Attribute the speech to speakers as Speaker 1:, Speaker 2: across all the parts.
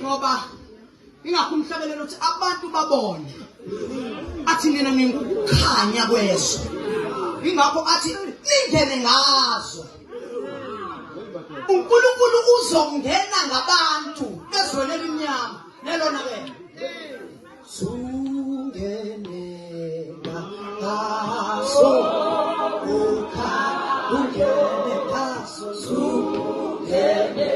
Speaker 1: Ngoba ingakho umhlabelelo uthi abantu babone athi nina ningukukhanya kweso ingakho athi ningene ngazo uNkulunkulu uzongena ngabantu ezweni elimnyama lelona ke sungene ngaso ungene ngaso sungene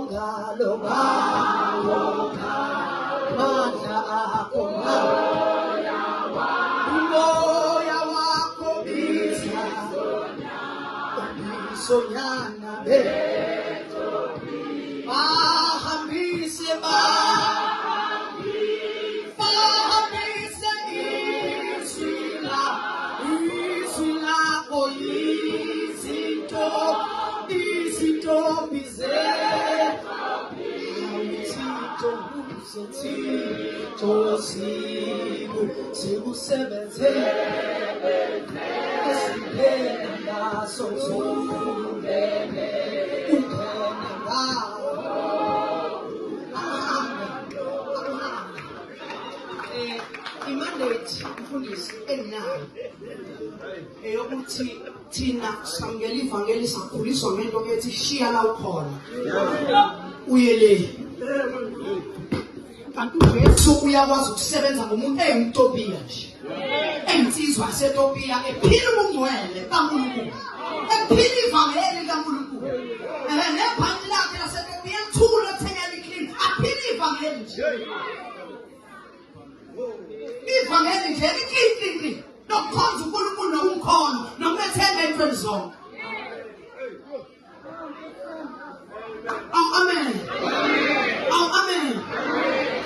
Speaker 1: Ngalo manda akho umoya wakho biza sonyana bahambise isila izinto imandate mfundisi enayo eyokuthi thina samukela ivangeli sakhuliswa ngento ethi shiya la ukhona uye le kanti uJesu uyakwazi ukusebenza ngomuntu eyimtopiya nje ensizwa yaseTopiya ephila ubungcwele kaNkulunkulu ephila ivangeli kaNkulunkulu nebhanti lakhe laseTopiya lithulo thengeli clean aphila ivangeli nje ivangeli nje liqinqinqi nokukhonza uNkulunkulu nokumkhona nokumethemba entweni zonke. Amen. Amen.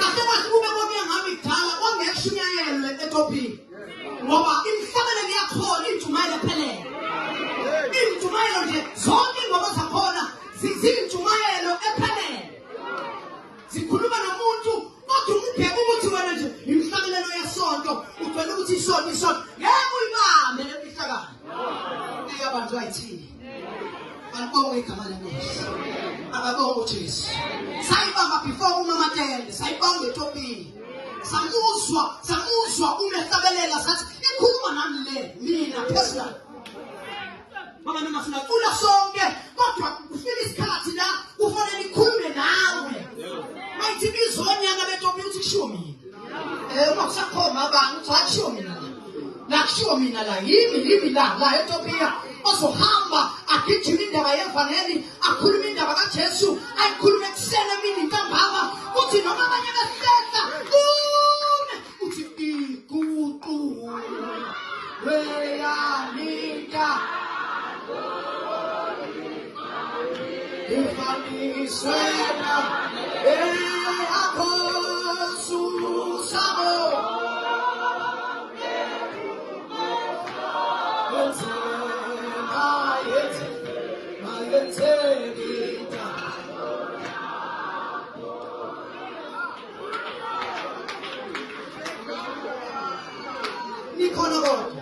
Speaker 1: Kahle kahle kube konke ngami kudala ongekushunyayelwe eTopiya ngoba imhlabelelo yakhona injumayelo ephelele injumayelo nje zonke ingoma zakhona zizinjumayelo ephelele zikhuluma nomuntu kodwa ubheka ukuthi wena nje imhlabelelo yesonto uthwele ukuthi isonto yebo uyibambe lemhlakalo abantu bayithini Alibonge igama lenkosi. Akabonge uJesu. Sayibamba before uMamatende, sayibamba eTopiya. Samuzwa umehlabelela sathi ikhuluma nami le mina personal. Ngoba noma singacula sonke kodwa ufika isikhathi la kufanele ikhulume nawe. Mayithi bizonyana beTopiya uthi kushiwo mina. Makusakhoma abantu uthi akushiwo mina. La kushiwo mina la yimi la eTopiya. Ozohamba agijima indaba yevangeli akhuluma indaba kaJesu ayikhulume ekuseni emini ntambama uthi noma abanye behlehla uthi iguqu weyanika ifaniswena akhosusabo khona kodwa.